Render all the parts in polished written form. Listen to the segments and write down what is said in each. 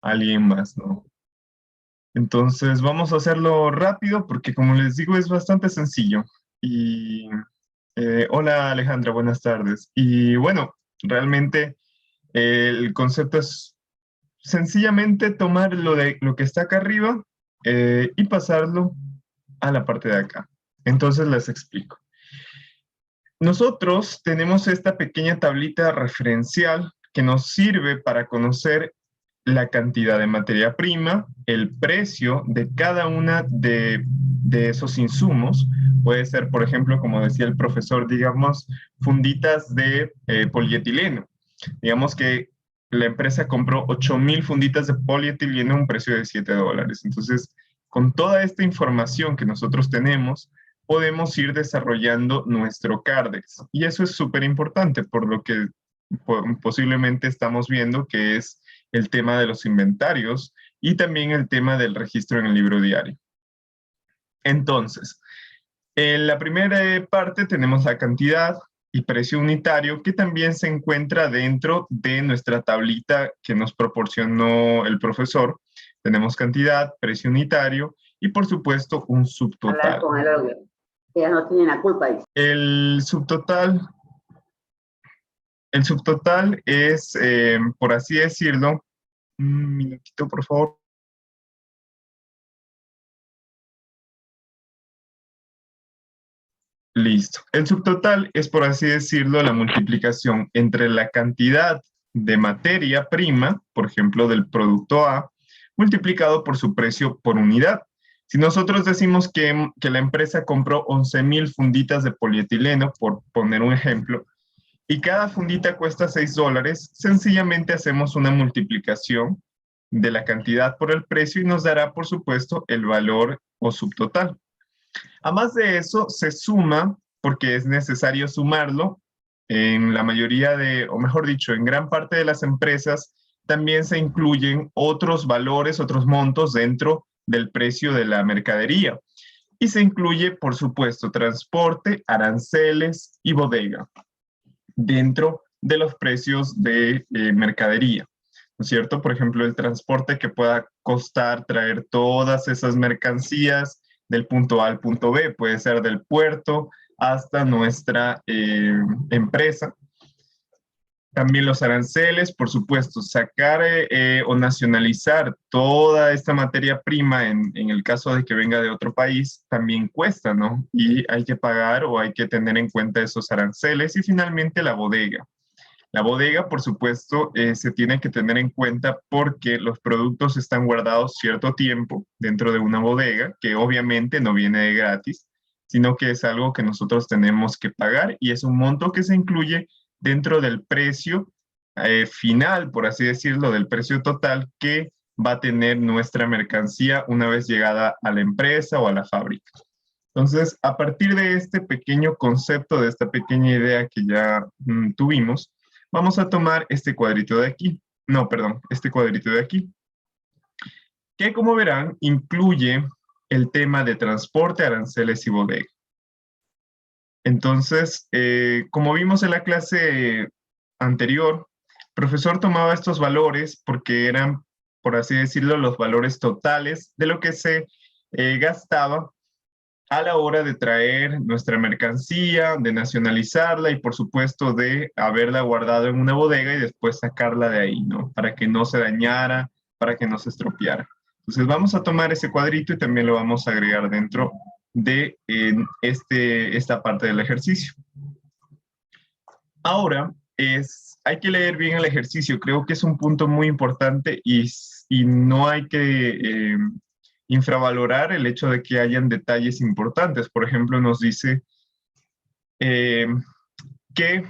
alguien más, ¿no? Entonces vamos a hacerlo rápido porque como les digo es bastante sencillo. Y hola Alejandra, buenas tardes. Y bueno, realmente el concepto es sencillamente tomar lo que está acá arriba y pasarlo a la parte de acá. Entonces les explico. Nosotros tenemos esta pequeña tablita referencial que nos sirve para conocer la cantidad de materia prima, el precio de cada una de esos insumos. Puede ser, por ejemplo, como decía el profesor, digamos, funditas de polietileno. Digamos que la empresa compró 8,000 funditas de polietileno a un precio de $7. Entonces, con toda esta información que nosotros tenemos, podemos ir desarrollando nuestro CARDEX. Y eso es súper importante, por lo que posiblemente estamos viendo que es el tema de los inventarios y también el tema del registro en el libro diario. Entonces, en la primera parte tenemos la cantidad y precio unitario que también se encuentra dentro de nuestra tablita que nos proporcionó el profesor. Tenemos cantidad, precio unitario y por supuesto un Hablar subtotal. con el ellas no tienen la culpa. El subtotal El subtotal es, por así decirlo, un minutito, por favor. Listo. El subtotal es, por así decirlo, la multiplicación entre la cantidad de materia prima, por ejemplo, del producto A, multiplicado por su precio por unidad. Si nosotros decimos que la empresa compró 11,000 funditas de polietileno, por poner un ejemplo, y cada fundita cuesta $6, sencillamente hacemos una multiplicación de la cantidad por el precio y nos dará, por supuesto, el valor o subtotal. A más de eso, se suma, porque es necesario sumarlo, en la mayoría de, o mejor dicho, en gran parte de las empresas, también se incluyen otros valores, otros montos dentro del precio de la mercadería. Y se incluye, por supuesto, transporte, aranceles y bodega dentro de los precios de mercadería, ¿no es cierto? Por ejemplo, el transporte que pueda costar traer todas esas mercancías del punto A al punto B, puede ser del puerto hasta nuestra empresa. También los aranceles, por supuesto, sacar o nacionalizar toda esta materia prima en el caso de que venga de otro país también cuesta, ¿no? Y hay que pagar o hay que tener en cuenta esos aranceles. Y finalmente la bodega. La bodega, por supuesto, se tiene que tener en cuenta porque los productos están guardados cierto tiempo dentro de una bodega, que obviamente no viene de gratis, sino que es algo que nosotros tenemos que pagar y es un monto que se incluye dentro del precio final, por así decirlo, del precio total que va a tener nuestra mercancía una vez llegada a la empresa o a la fábrica. Entonces, a partir de este pequeño concepto, de esta pequeña idea que ya tuvimos, vamos a tomar este cuadrito de aquí. No, perdón, este cuadrito de aquí, que como verán, incluye el tema de transporte, aranceles y bodega. Entonces, como vimos en la clase anterior, el profesor tomaba estos valores porque eran, por así decirlo, los valores totales de lo que se gastaba a la hora de traer nuestra mercancía, de nacionalizarla y por supuesto de haberla guardado en una bodega y después sacarla de ahí, ¿no? Para que no se dañara, para que no se estropeara. Entonces vamos a tomar ese cuadrito y también lo vamos a agregar dentro de esta parte del ejercicio. Ahora, hay que leer bien el ejercicio. Creo que es un punto muy importante y no hay que infravalorar el hecho de que hayan detalles importantes. Por ejemplo, nos dice eh, que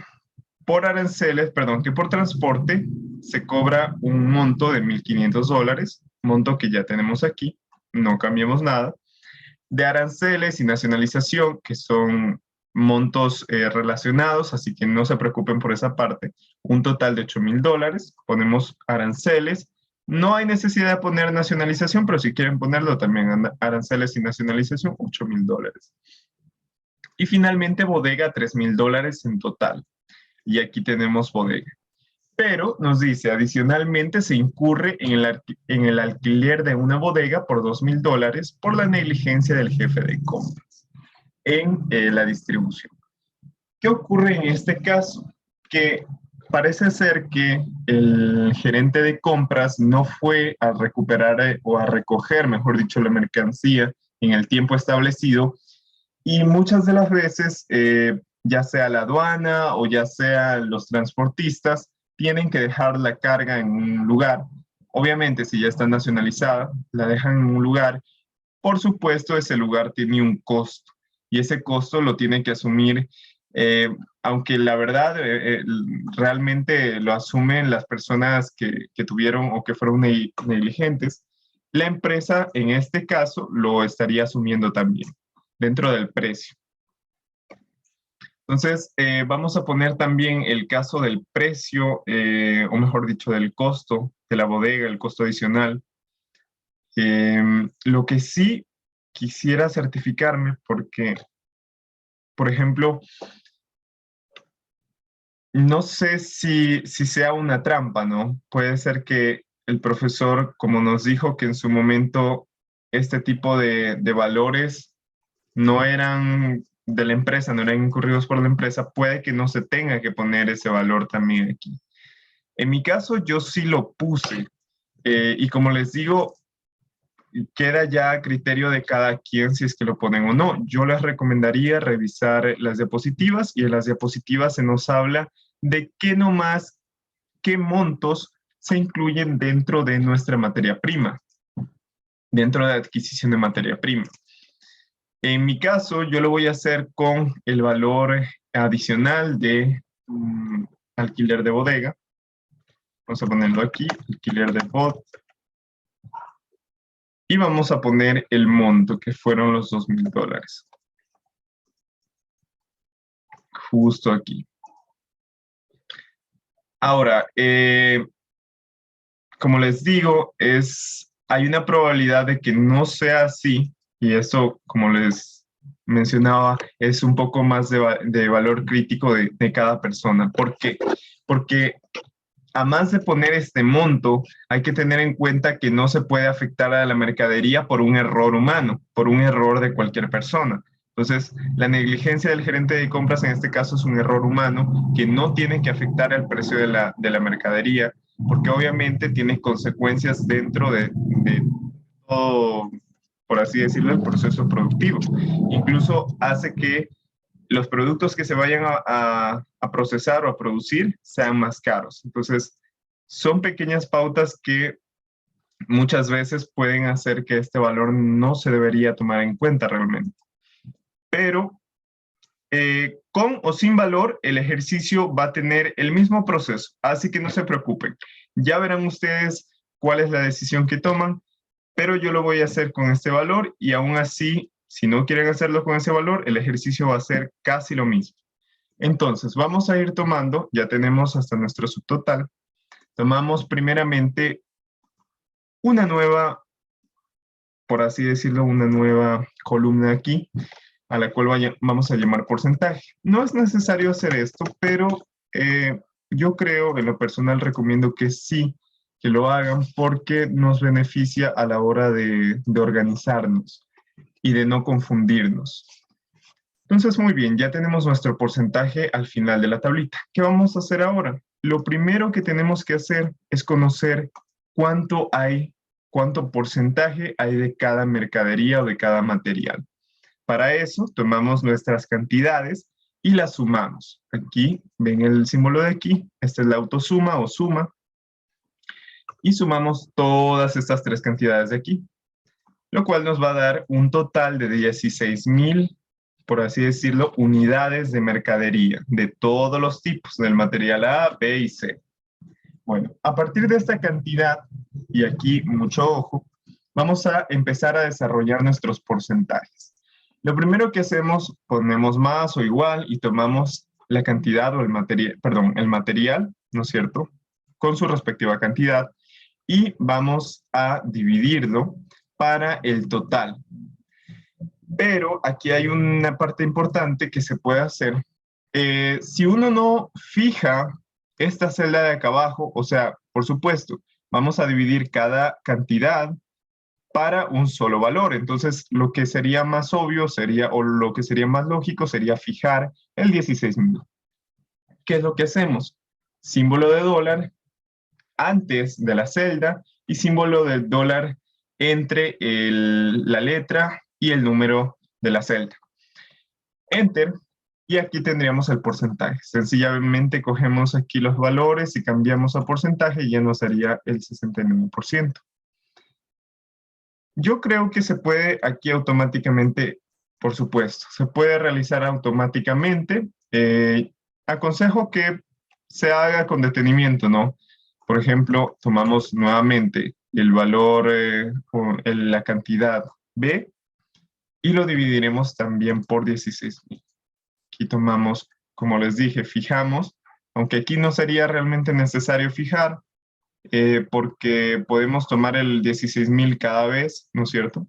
por aranceles, perdón, que por transporte se cobra un monto de $1,500, monto que ya tenemos aquí, no cambiamos nada. De aranceles y nacionalización, que son montos relacionados, así que no se preocupen por esa parte. Un total de $8,000. Ponemos aranceles. No hay necesidad de poner nacionalización, pero si quieren ponerlo también, aranceles y nacionalización, $8,000. Y finalmente bodega, $3,000 en total. Y aquí tenemos bodega. Pero nos dice, adicionalmente se incurre en el alquiler de una bodega por $2,000 por la negligencia del jefe de compras en la distribución. ¿Qué ocurre en este caso? Que parece ser que el gerente de compras no fue a recuperar o a recoger, mejor dicho, la mercancía en el tiempo establecido y muchas de las veces, ya sea la aduana o ya sea los transportistas, tienen que dejar la carga en un lugar. Obviamente, si ya está nacionalizada, la dejan en un lugar. Por supuesto, ese lugar tiene un costo y ese costo lo tienen que asumir, eh, aunque la verdad realmente lo asumen las personas que tuvieron o que fueron negligentes, la empresa en este caso lo estaría asumiendo también dentro del precio. Entonces, vamos a poner también el caso del precio, o mejor dicho, del costo de la bodega, el costo adicional. Lo que sí quisiera certificarme porque, por ejemplo, no sé si sea una trampa, ¿no? Puede ser que el profesor, como nos dijo que en su momento este tipo de valores no eran de la empresa, no eran incurridos por la empresa, puede que no se tenga que poner ese valor también aquí. En mi caso, yo sí lo puse. Y como les digo, queda ya a criterio de cada quien si es que lo ponen o no. Yo les recomendaría revisar las diapositivas y en las diapositivas se nos habla de qué nomás, qué montos se incluyen dentro de nuestra materia prima, dentro de la adquisición de materia prima. En mi caso, yo lo voy a hacer con el valor adicional de alquiler de bodega. Vamos a ponerlo aquí, alquiler de bodega. Y vamos a poner el monto, que fueron los $2,000. Justo aquí. Ahora, como les digo, hay una probabilidad de que no sea así, y eso, como les mencionaba, es un poco más de valor crítico de cada persona. ¿Por qué? Porque a más de poner este monto, hay que tener en cuenta que no se puede afectar a la mercadería por un error humano, por un error de cualquier persona. Entonces, la negligencia del gerente de compras en este caso es un error humano que no tiene que afectar al precio de la mercadería, porque obviamente tiene consecuencias dentro de todo, por así decirlo, el proceso productivo. Incluso hace que los productos que se vayan a procesar o a producir sean más caros. Entonces, son pequeñas pautas que muchas veces pueden hacer que este valor no se debería tomar en cuenta realmente. Pero con o sin valor, el ejercicio va a tener el mismo proceso, así que no se preocupen. Ya verán ustedes cuál es la decisión que toman, pero yo lo voy a hacer con este valor y aún así, si no quieren hacerlo con ese valor, el ejercicio va a ser casi lo mismo. Entonces, vamos a ir tomando, ya tenemos hasta nuestro subtotal. Tomamos primeramente una nueva, por así decirlo, una nueva columna aquí, a la cual vamos a llamar porcentaje. No es necesario hacer esto, pero yo creo, en lo personal, recomiendo que sí, que lo hagan porque nos beneficia a la hora de organizarnos y de no confundirnos. Entonces, muy bien, ya tenemos nuestro porcentaje al final de la tablita. ¿Qué vamos a hacer ahora? Lo primero que tenemos que hacer es conocer cuánto porcentaje hay de cada mercadería o de cada material. Para eso, tomamos nuestras cantidades y las sumamos. Aquí, ven el símbolo de aquí, esta es la autosuma o suma, y sumamos todas estas tres cantidades de aquí, lo cual nos va a dar un total de 16,000, por así decirlo, unidades de mercadería de todos los tipos, del material A, B y C. Bueno, a partir de esta cantidad, y aquí mucho ojo, vamos a empezar a desarrollar nuestros porcentajes. Lo primero que hacemos, ponemos más o igual y tomamos la cantidad o el material, ¿no es cierto?, con su respectiva cantidad y vamos a dividirlo para el total. Pero aquí hay una parte importante que se puede hacer. Si uno no fija esta celda de acá abajo, o sea, por supuesto, vamos a dividir cada cantidad para un solo valor. Entonces, lo que sería más obvio sería, o lo que sería más lógico sería fijar el 16.000. ¿Qué es lo que hacemos? Símbolo de dólar antes de la celda y símbolo del dólar entre la letra y el número de la celda. Enter. Y aquí tendríamos el porcentaje. Sencillamente cogemos aquí los valores y cambiamos a porcentaje y ya nos daría el 69%. Yo creo que se puede aquí automáticamente, por supuesto, se puede realizar automáticamente. Aconsejo que se haga con detenimiento, ¿no? Por ejemplo, tomamos nuevamente el valor, la cantidad B y lo dividiremos también por 16.000. Aquí tomamos, como les dije, fijamos, aunque aquí no sería realmente necesario fijar, porque podemos tomar el 16.000 cada vez, ¿no es cierto?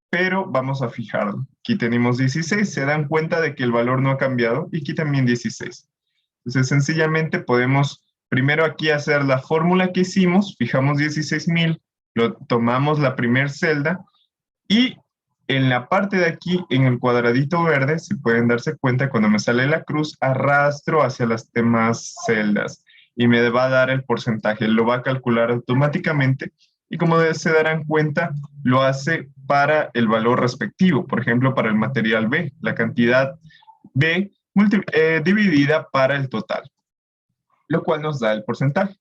Pero vamos a fijarlo. Aquí tenemos 16, se dan cuenta de que el valor no ha cambiado, y aquí también 16. Entonces, sencillamente podemos primero aquí hacer la fórmula que hicimos, fijamos 16.000, lo tomamos la primera celda, y en la parte de aquí, en el cuadradito verde, si pueden darse cuenta, cuando me sale la cruz, arrastro hacia las demás celdas y me va a dar el porcentaje. Lo va a calcular automáticamente y como se darán cuenta, lo hace para el valor respectivo. Por ejemplo, para el material B, la cantidad B dividida para el total, lo cual nos da el porcentaje.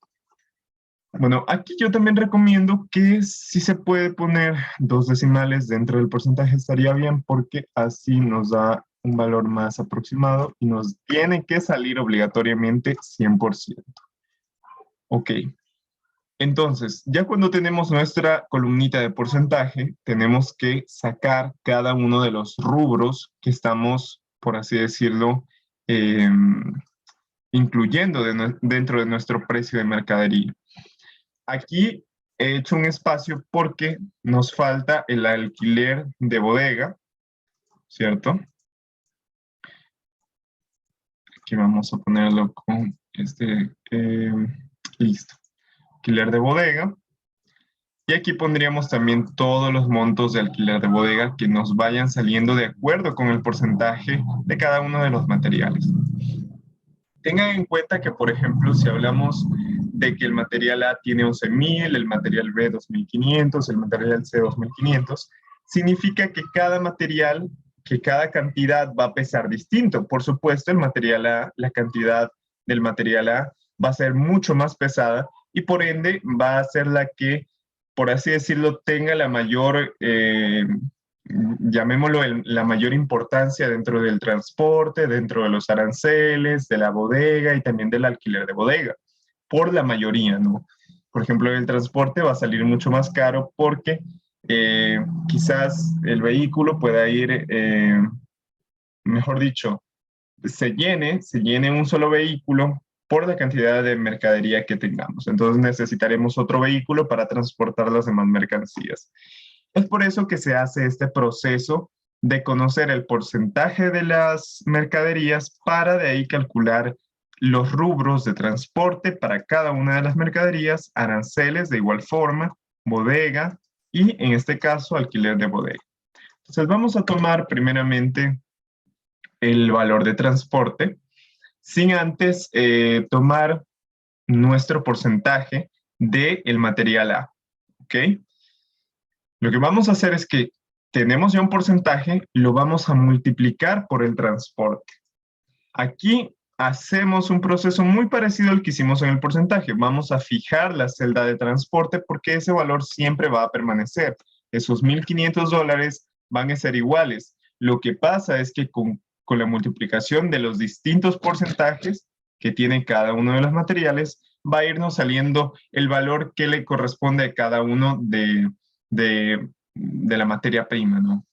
Bueno, aquí yo también recomiendo que si se puede poner 2 decimales dentro del porcentaje estaría bien porque así nos da un valor más aproximado y nos tiene que salir obligatoriamente 100%. Ok, entonces ya cuando tenemos nuestra columnita de porcentaje, tenemos que sacar cada uno de los rubros que estamos, por así decirlo, incluyendo dentro de nuestro precio de mercadería. Aquí he hecho un espacio porque nos falta el alquiler de bodega, ¿cierto? Aquí vamos a ponerlo con listo, alquiler de bodega. Y aquí pondríamos también todos los montos de alquiler de bodega que nos vayan saliendo de acuerdo con el porcentaje de cada uno de los materiales. Tengan en cuenta que, por ejemplo, si hablamos de que el material A tiene 11.000, el material B 2.500, el material C 2.500, significa que cada material, que cada cantidad va a pesar distinto. Por supuesto, el material A, la cantidad del material A va a ser mucho más pesada y por ende va a ser la que, por así decirlo, tenga la mayor llamémoslo, la mayor importancia dentro del transporte, dentro de los aranceles, de la bodega y también del alquiler de bodega, por la mayoría, ¿no? Por ejemplo, el transporte va a salir mucho más caro porque quizás el vehículo pueda ir, mejor dicho, se llene un solo vehículo por la cantidad de mercadería que tengamos. Entonces necesitaremos otro vehículo para transportar las demás mercancías. Es por eso que se hace este proceso de conocer el porcentaje de las mercaderías para de ahí calcular los rubros de transporte para cada una de las mercaderías, aranceles de igual forma, bodega y en este caso alquiler de bodega. Entonces vamos a tomar primeramente el valor de transporte sin antes tomar nuestro porcentaje del material A, ¿ok? Lo que vamos a hacer es que tenemos ya un porcentaje, lo vamos a multiplicar por el transporte. Aquí hacemos un proceso muy parecido al que hicimos en el porcentaje. Vamos a fijar la celda de transporte porque ese valor siempre va a permanecer. Esos $1.500 van a ser iguales. Lo que pasa es que con la multiplicación de los distintos porcentajes que tiene cada uno de los materiales, va a irnos saliendo el valor que le corresponde a cada uno de la materia prima, ¿no?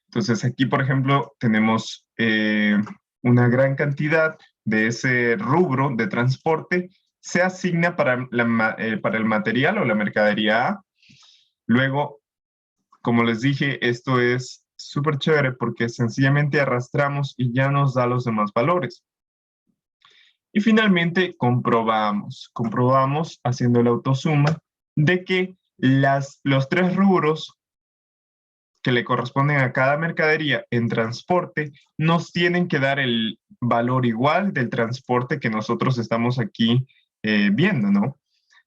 Entonces aquí, por ejemplo, tenemos una gran cantidad de ese rubro de transporte, se asigna para el material o la mercadería A. Luego, como les dije, esto es súper chévere porque sencillamente arrastramos y ya nos da los demás valores. Y finalmente comprobamos haciendo la autosuma de que los tres rubros que le corresponden a cada mercadería en transporte nos tienen que dar el valor igual del transporte que nosotros estamos aquí viendo, ¿no?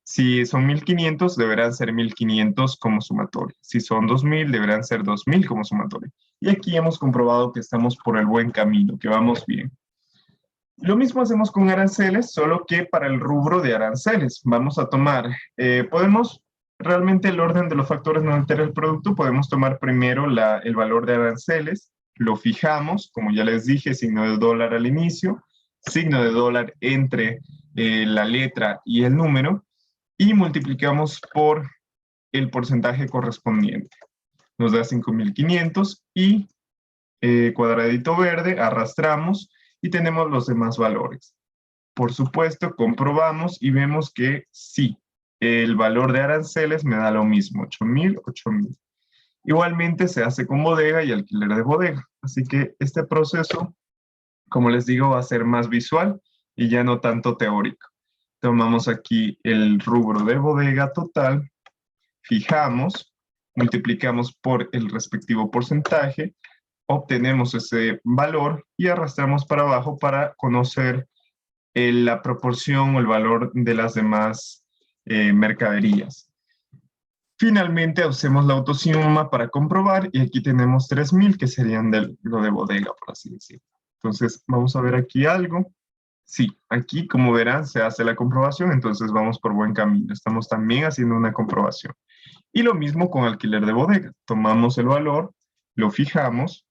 Si son 1.500, deberán ser 1.500 como sumatorio. Si son 2.000, deberán ser 2.000 como sumatorio. Y aquí hemos comprobado que estamos por el buen camino, que vamos bien. Lo mismo hacemos con aranceles, solo que para el rubro de aranceles. Vamos a tomar, realmente el orden de los factores no altera el producto, podemos tomar primero el valor de aranceles, lo fijamos, como ya les dije, signo de dólar al inicio, signo de dólar entre la letra y el número, y multiplicamos por el porcentaje correspondiente. Nos da 5.500 y cuadradito verde, arrastramos y tenemos los demás valores. Por supuesto, comprobamos y vemos que sí, el valor de aranceles me da lo mismo, 8.000, 8.000. Igualmente se hace con bodega y alquiler de bodega. Así que este proceso, como les digo, va a ser más visual y ya no tanto teórico. Tomamos aquí el rubro de bodega total, fijamos, multiplicamos por el respectivo porcentaje, obtenemos ese valor y arrastramos para abajo para conocer la proporción o el valor de las demás mercaderías. Finalmente hacemos la autosuma para comprobar y aquí tenemos 3.000 que serían lo de bodega, por así decirlo. Entonces vamos a ver aquí algo. Sí, aquí como verán se hace la comprobación, entonces vamos por buen camino. Estamos también haciendo una comprobación. Y lo mismo con alquiler de bodega. Tomamos el valor, lo fijamos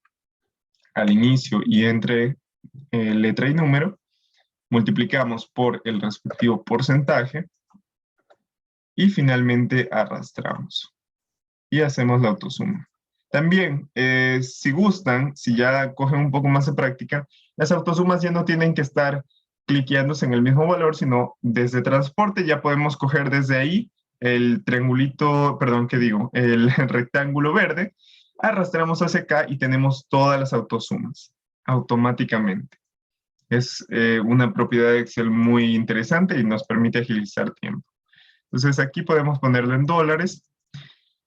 al inicio y entre letra y número, multiplicamos por el respectivo porcentaje y finalmente arrastramos y hacemos la autosuma. También, si gustan, si ya cogen un poco más de práctica, las autosumas ya no tienen que estar cliqueándose en el mismo valor, sino desde transporte ya podemos coger desde ahí el triangulito, perdón, ¿qué digo? El rectángulo verde, arrastramos hacia acá y tenemos todas las autosumas automáticamente. Es una propiedad de Excel muy interesante y nos permite agilizar tiempo. Entonces aquí podemos ponerlo en dólares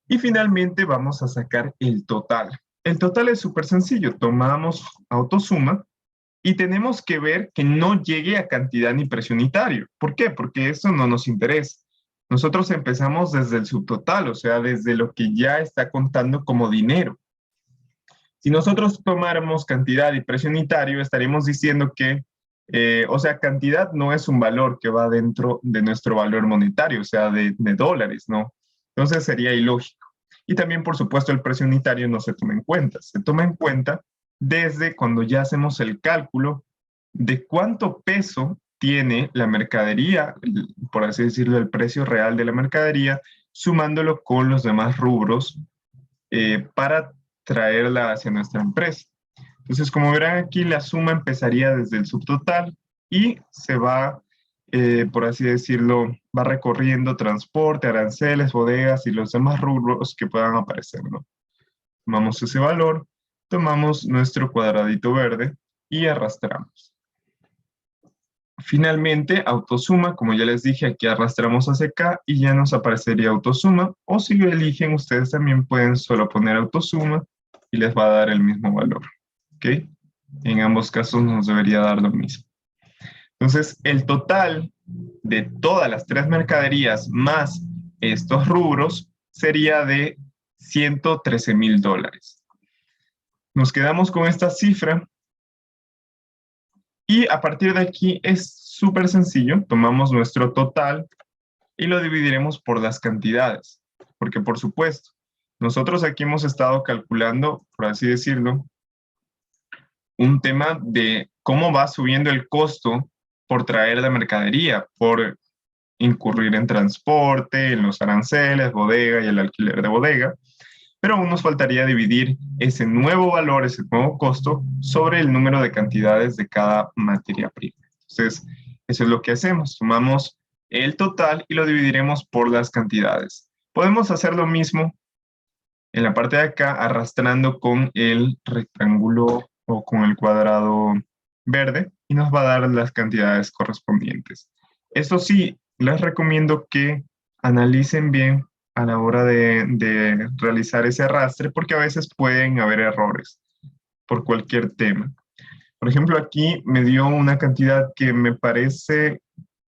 y finalmente vamos a sacar el total. El total es súper sencillo. Tomamos autosuma y tenemos que ver que no llegue a cantidad ni precio unitario. ¿Por qué? Porque eso no nos interesa. Nosotros empezamos desde el subtotal, o sea, desde lo que ya está contando como dinero. Si nosotros tomáramos cantidad y precio unitario, estaríamos diciendo que, o sea, cantidad no es un valor que va dentro de nuestro valor monetario, o sea, de dólares, ¿no? Entonces sería ilógico. Y también, por supuesto, el precio unitario no se toma en cuenta. Se toma en cuenta desde cuando ya hacemos el cálculo de cuánto peso tiene la mercadería, por así decirlo, el precio real de la mercadería, sumándolo con los demás rubros para traerla hacia nuestra empresa. Entonces, como verán aquí, la suma empezaría desde el subtotal y se va, por así decirlo, va recorriendo transporte, aranceles, bodegas y los demás rubros que puedan aparecer, ¿no? Tomamos ese valor, tomamos nuestro cuadradito verde y arrastramos. Finalmente, autosuma, como ya les dije, aquí arrastramos hacia acá y ya nos aparecería autosuma, o si lo eligen, ustedes también pueden solo poner autosuma y les va a dar el mismo valor, ¿ok? En ambos casos nos debería dar lo mismo. Entonces, el total de todas las tres mercaderías más estos rubros sería de $113.000. Nos quedamos con esta cifra y a partir de aquí es súper sencillo. Tomamos nuestro total y lo dividiremos por las cantidades. Porque, por supuesto, nosotros aquí hemos estado calculando, por así decirlo, un tema de cómo va subiendo el costo por traer la mercadería, por incurrir en transporte, en los aranceles, bodega y el alquiler de bodega. Pero aún nos faltaría dividir ese nuevo valor, ese nuevo costo, sobre el número de cantidades de cada materia prima. Entonces, eso es lo que hacemos. Tomamos el total y lo dividiremos por las cantidades. Podemos hacer lo mismo en la parte de acá, arrastrando con el rectángulo o con el cuadrado verde. y nos va a dar las cantidades correspondientes. Eso sí, les recomiendo que analicen bien a la hora de realizar ese arrastre, porque a veces pueden haber errores por cualquier tema. Por ejemplo, aquí me dio una cantidad que me parece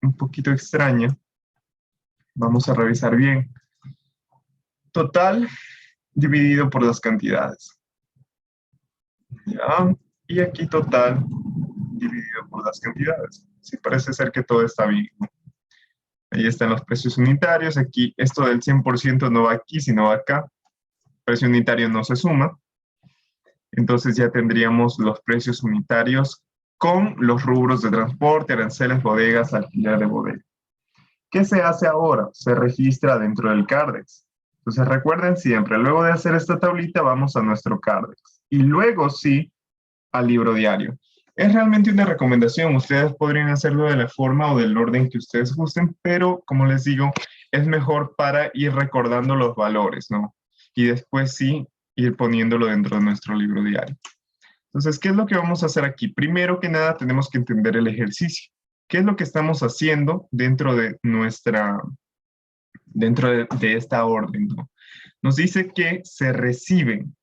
un poquito extraña. Vamos a revisar bien. Total dividido por las cantidades. ¿Ya? Y aquí total dividido por las cantidades. Sí, parece ser que todo está bien, ¿no? Ahí están los precios unitarios. Aquí esto del 100% no va aquí, sino va acá. El precio unitario no se suma. Entonces ya tendríamos los precios unitarios con los rubros de transporte, aranceles, bodegas, alquiler de bodega. ¿Qué se hace ahora? Se registra dentro del Cardex. Entonces recuerden siempre, luego de hacer esta tablita vamos a nuestro Cardex. Y luego sí al libro diario. Es realmente una recomendación. Ustedes podrían hacerlo de la forma o del orden que ustedes gusten, pero como les digo, es mejor para ir recordando los valores, ¿no? Y después sí ir poniéndolo dentro de nuestro libro diario. Entonces, ¿qué es lo que vamos a hacer aquí? Primero que nada, tenemos que entender el ejercicio. ¿Qué es lo que estamos haciendo dentro de esta orden, ¿no? Nos dice que se reciben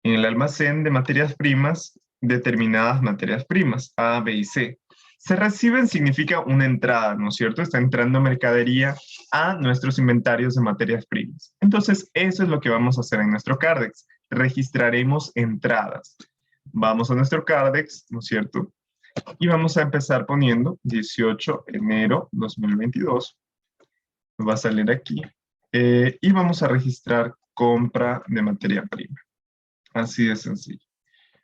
en el almacén de materias primas determinadas materias primas, A, B y C. Se reciben significa una entrada, ¿no es cierto? Está entrando mercadería a nuestros inventarios de materias primas. Entonces, eso es lo que vamos a hacer en nuestro Cardex. Registraremos entradas. Vamos a nuestro Cardex, ¿no es cierto? Y vamos a empezar poniendo 18 de enero 2022. Nos va a salir aquí. Y vamos a registrar compra de materia prima. Así de sencillo.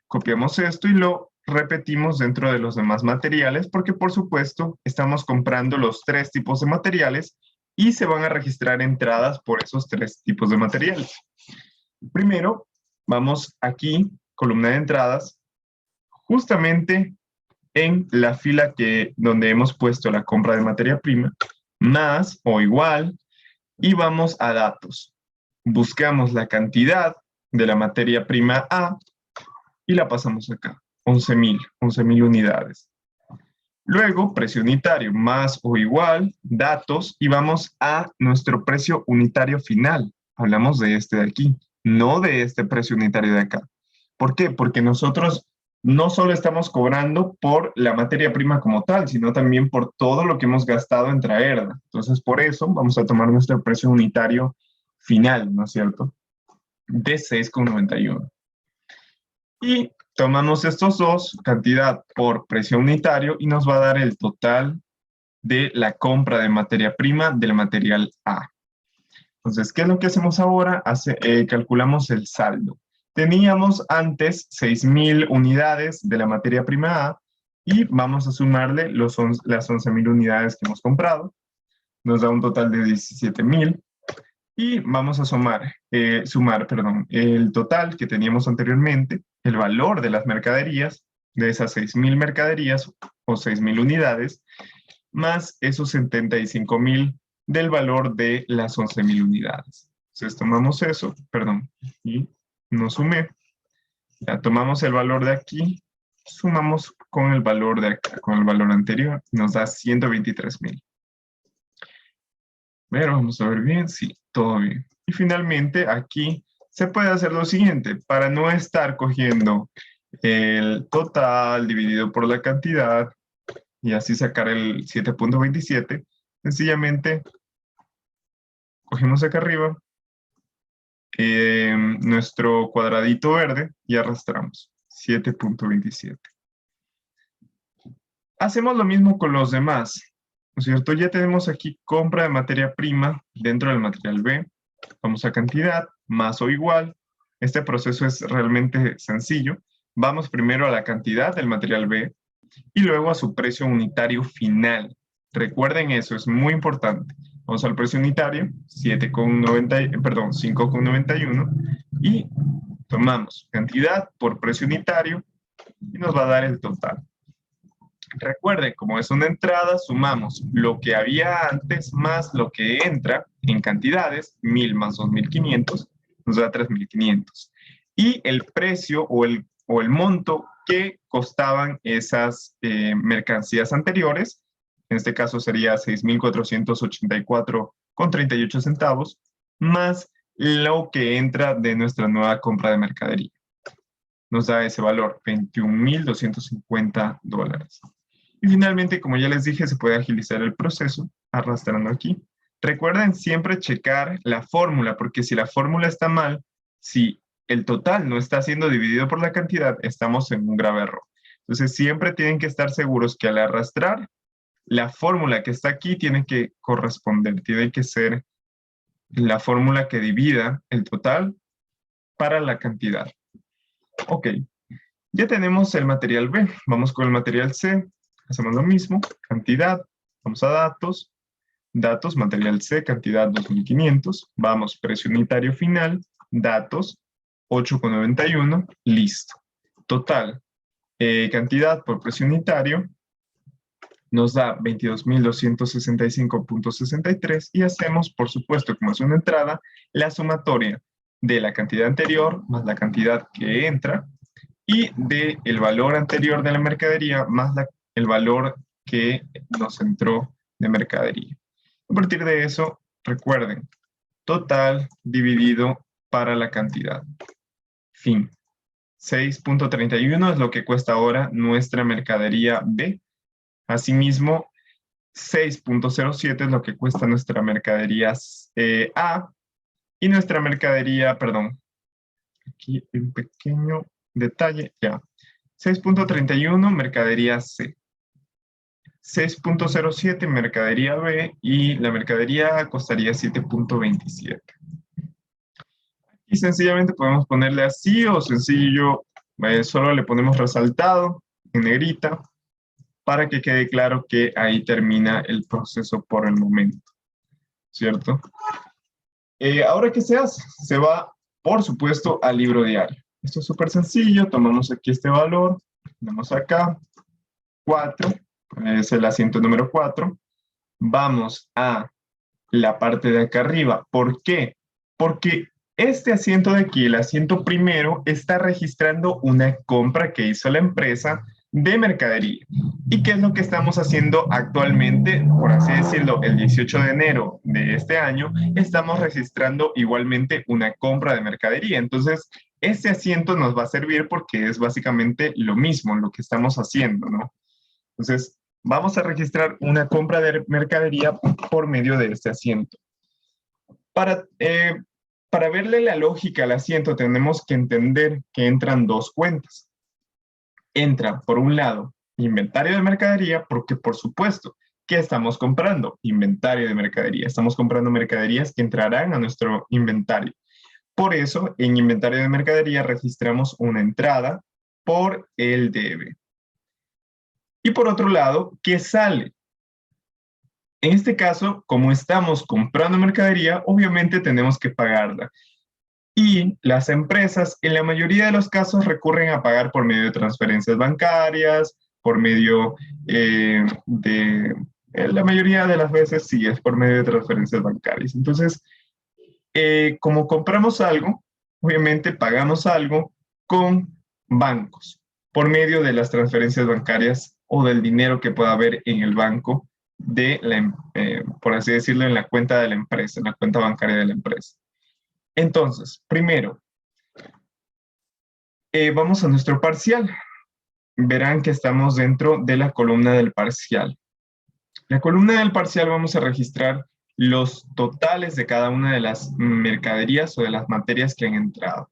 Copiamos esto y lo repetimos dentro de los demás materiales porque, por supuesto, estamos comprando los 3 tipos de materiales y se van a registrar entradas por esos 3 tipos de materiales. Primero, vamos aquí, columna de entradas, justamente en la fila donde hemos puesto la compra de materia prima, más o igual, y vamos a datos. Buscamos la cantidad de la materia prima A y la pasamos acá, 11.000 unidades. Luego, precio unitario, más o igual, datos, y vamos a nuestro precio unitario final. Hablamos de este de aquí, no de este precio unitario de acá. ¿Por qué? Porque nosotros no solo estamos cobrando por la materia prima como tal, sino también por todo lo que hemos gastado en traerla. Entonces, por eso vamos a tomar nuestro precio unitario final, ¿no es cierto? De 6,91. Y tomamos estos dos, cantidad por precio unitario, y nos va a dar el total de la compra de materia prima del material A. Entonces, ¿qué es lo que hacemos ahora? Calculamos el saldo. Teníamos antes 6.000 unidades de la materia prima A y vamos a sumarle las 11.000 unidades que hemos comprado. Nos da un total de 17.000. Y vamos a sumar el total que teníamos anteriormente, el valor de las mercaderías, de esas 6.000 mercaderías o 6.000 unidades, más esos 75.000 del valor de las 11.000 unidades. Entonces tomamos eso, y no sumé. Ya tomamos el valor de aquí, sumamos con el valor de acá, con el valor anterior, nos da 123.000. Pero vamos a ver bien, sí, todo bien. Y finalmente aquí se puede hacer lo siguiente, para no estar cogiendo el total dividido por la cantidad y así sacar el 7.27, sencillamente cogemos acá arriba nuestro cuadradito verde y arrastramos 7.27. Hacemos lo mismo con los demás. ¿No es cierto? Ya tenemos aquí compra de materia prima dentro del material B. Vamos a cantidad, más o igual. Este proceso es realmente sencillo. Vamos primero a la cantidad del material B y luego a su precio unitario final. Recuerden eso, es muy importante. Vamos al precio unitario, 5,91 y tomamos cantidad por precio unitario y nos va a dar el total. Recuerden, como es una entrada, sumamos lo que había antes más lo que entra en cantidades, 1.000 más 2.500, nos da 3.500. Y el precio o el monto qué costaban esas mercancías anteriores. En este caso sería 6,484,38 centavos, más lo que entra de nuestra nueva compra de mercadería. Nos da ese valor, $21,250. Y finalmente, como ya les dije, se puede agilizar el proceso arrastrando aquí. Recuerden siempre checar la fórmula, porque si la fórmula está mal, si el total no está siendo dividido por la cantidad, estamos en un grave error. Entonces, siempre tienen que estar seguros que al arrastrar, la fórmula que está aquí tiene que corresponder, tiene que ser la fórmula que divida el total para la cantidad. Ok, ya tenemos el material B. Vamos con el material C. Hacemos lo mismo, cantidad, vamos a datos, datos, material C, cantidad 2.500, vamos, precio unitario final, datos, 8,91, listo. Total, cantidad por precio unitario, nos da 22,265,63 y hacemos, por supuesto, como es una entrada, la sumatoria de la cantidad anterior más la cantidad que entra y del valor anterior de la mercadería más el valor que nos entró de mercadería. A partir de eso, recuerden, total dividido para la cantidad. Fin. 6,31 es lo que cuesta ahora nuestra mercadería B. Asimismo, 6,07 es lo que cuesta nuestra mercadería A. Y nuestra mercadería, perdón, aquí un pequeño detalle, ya. 6,31 mercadería C. 6,07 mercadería B y la mercadería A costaría 7,27. Y sencillamente podemos ponerle así o sencillo, solo le ponemos resaltado en negrita para que quede claro que ahí termina el proceso por el momento, ¿cierto? Ahora, ¿qué se hace? Se va, por supuesto, al libro diario. Esto es súper sencillo, tomamos aquí este valor, ponemos acá, 4, es el asiento número 4. Vamos a la parte de acá arriba. ¿Por qué? Porque este asiento de aquí, el asiento primero, está registrando una compra que hizo la empresa de mercadería. ¿Y qué es lo que estamos haciendo actualmente? Por así decirlo, el 18 de enero de este año, estamos registrando igualmente una compra de mercadería. Entonces, este asiento nos va a servir porque es básicamente lo mismo, lo que estamos haciendo, ¿no? Entonces, vamos a registrar una compra de mercadería por medio de este asiento. Para verle la lógica al asiento, tenemos que entender que entran dos cuentas. Entra, por un lado, inventario de mercadería, porque por supuesto, ¿qué estamos comprando? Inventario de mercadería. Estamos comprando mercaderías que entrarán a nuestro inventario. Por eso, en inventario de mercadería registramos una entrada por el debe. Y por otro lado, ¿qué sale? En este caso, como estamos comprando mercadería, obviamente tenemos que pagarla. Y las empresas, en la mayoría de los casos, recurren a pagar por medio de transferencias bancarias, por medio la mayoría de las veces sí es por medio de transferencias bancarias. Entonces, como compramos algo, obviamente pagamos algo con bancos, por medio de las transferencias bancarias o del dinero que pueda haber en el banco por así decirlo, en la cuenta de la empresa, en la cuenta bancaria de la empresa. Entonces, primero, vamos a nuestro parcial. Verán que estamos dentro de la columna del parcial. La columna del parcial vamos a registrar los totales de cada una de las mercaderías o de las materias que han entrado.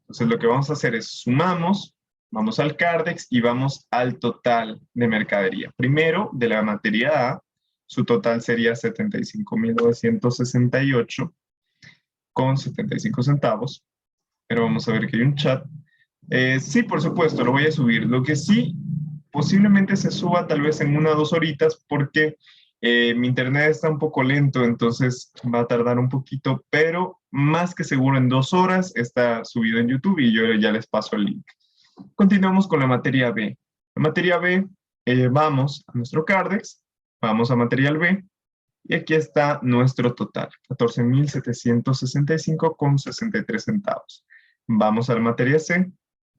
Entonces, lo que vamos a hacer es sumamos, vamos al Cardex y vamos al total de mercadería. Primero, de la materia A, su total sería 75,968,75 centavos. Pero vamos a ver que hay un chat. Sí, por supuesto, lo voy a subir. Lo que sí, posiblemente se suba tal vez en 1 o 2 horitas porque mi internet está un poco lento, entonces va a tardar un poquito, pero más que seguro en 2 horas está subido en YouTube y yo ya les paso el link. Continuamos con la materia B. La materia B, vamos a nuestro Cardex, vamos a material B, y aquí está nuestro total, 14,765,63 centavos. Vamos a la materia C,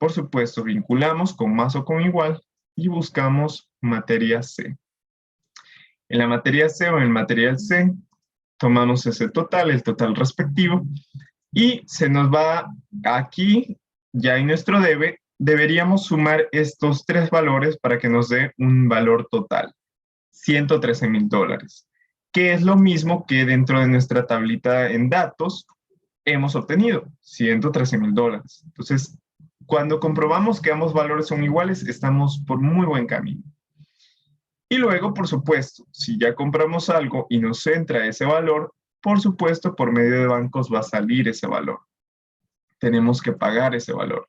Por supuesto, vinculamos con más o con igual y buscamos materia C. En la materia C o en el material C, tomamos ese total, el total respectivo, y se nos va aquí, ya en nuestro deberíamos sumar estos tres valores para que nos dé un valor total, $113,000, que es lo mismo que dentro de nuestra tablita en datos hemos obtenido, $113,000. Entonces, cuando comprobamos que ambos valores son iguales, estamos por muy buen camino. Y luego, por supuesto, si ya compramos algo y nos entra ese valor, por supuesto, por medio de bancos va a salir ese valor. Tenemos que pagar ese valor.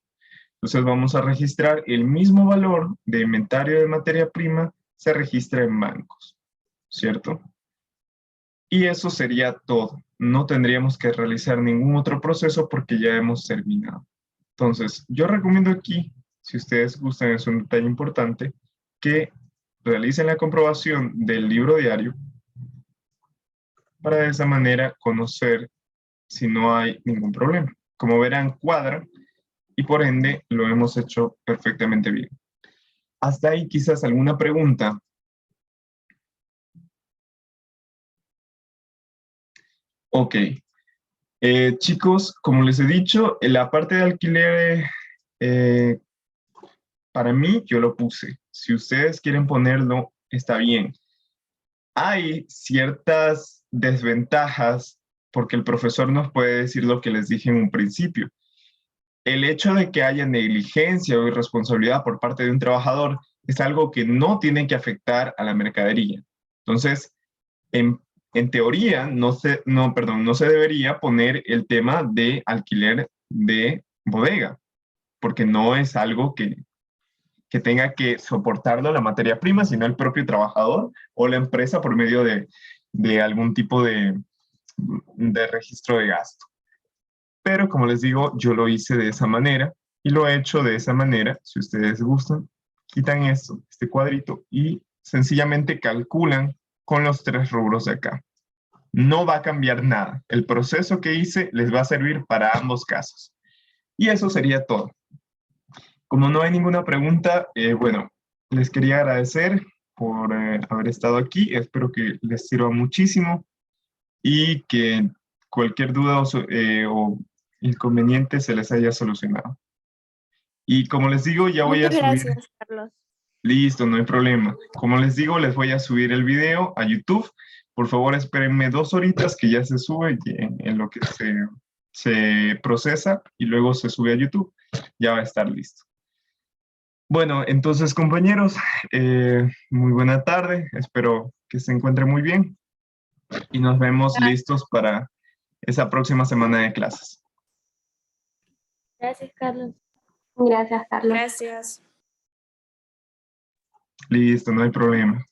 Entonces vamos a registrar el mismo valor de inventario de materia prima, se registra en bancos, ¿cierto? Y eso sería todo. No tendríamos que realizar ningún otro proceso porque ya hemos terminado. Entonces, yo recomiendo aquí, si ustedes gustan, es un detalle importante, que realicen la comprobación del libro diario para de esa manera conocer si no hay ningún problema. Como verán, cuadra y por ende lo hemos hecho perfectamente bien. Hasta ahí quizás alguna pregunta. Ok. Chicos, como les he dicho, en la parte de alquiler, para mí yo lo puse. Si ustedes quieren ponerlo, está bien. Hay ciertas desventajas porque el profesor nos puede decir lo que les dije en un principio. El hecho de que haya negligencia o irresponsabilidad por parte de un trabajador es algo que no tiene que afectar a la mercadería. Entonces, en teoría, no se debería poner el tema de alquiler de bodega, porque no es algo que tenga que soportarlo la materia prima, sino el propio trabajador o la empresa por medio de algún tipo de registro de gasto. Pero como les digo, yo lo hice de esa manera y lo he hecho de esa manera. Si ustedes gustan, quitan esto, este cuadrito y sencillamente calculan con los tres rubros de acá. No va a cambiar nada. El proceso que hice les va a servir para ambos casos. Y eso sería todo. Como no hay ninguna pregunta, bueno, les quería agradecer por haber estado aquí. Espero que les sirva muchísimo y que cualquier duda o inconveniente se les haya solucionado. Y como les digo, ya voy a Muchas subir. gracias, Carlos. Listo, no hay problema. Como les digo, les voy a subir el video a YouTube. Por favor, espérenme 2 horitas que ya se sube en lo que se procesa y luego se sube a YouTube. Ya va a estar listo. Bueno, entonces, compañeros, muy buena tarde. Espero que se encuentren muy bien y nos vemos listos para esa próxima semana de clases. Gracias, Carlos. Gracias, Carlos. Gracias. Listo, no hay problema.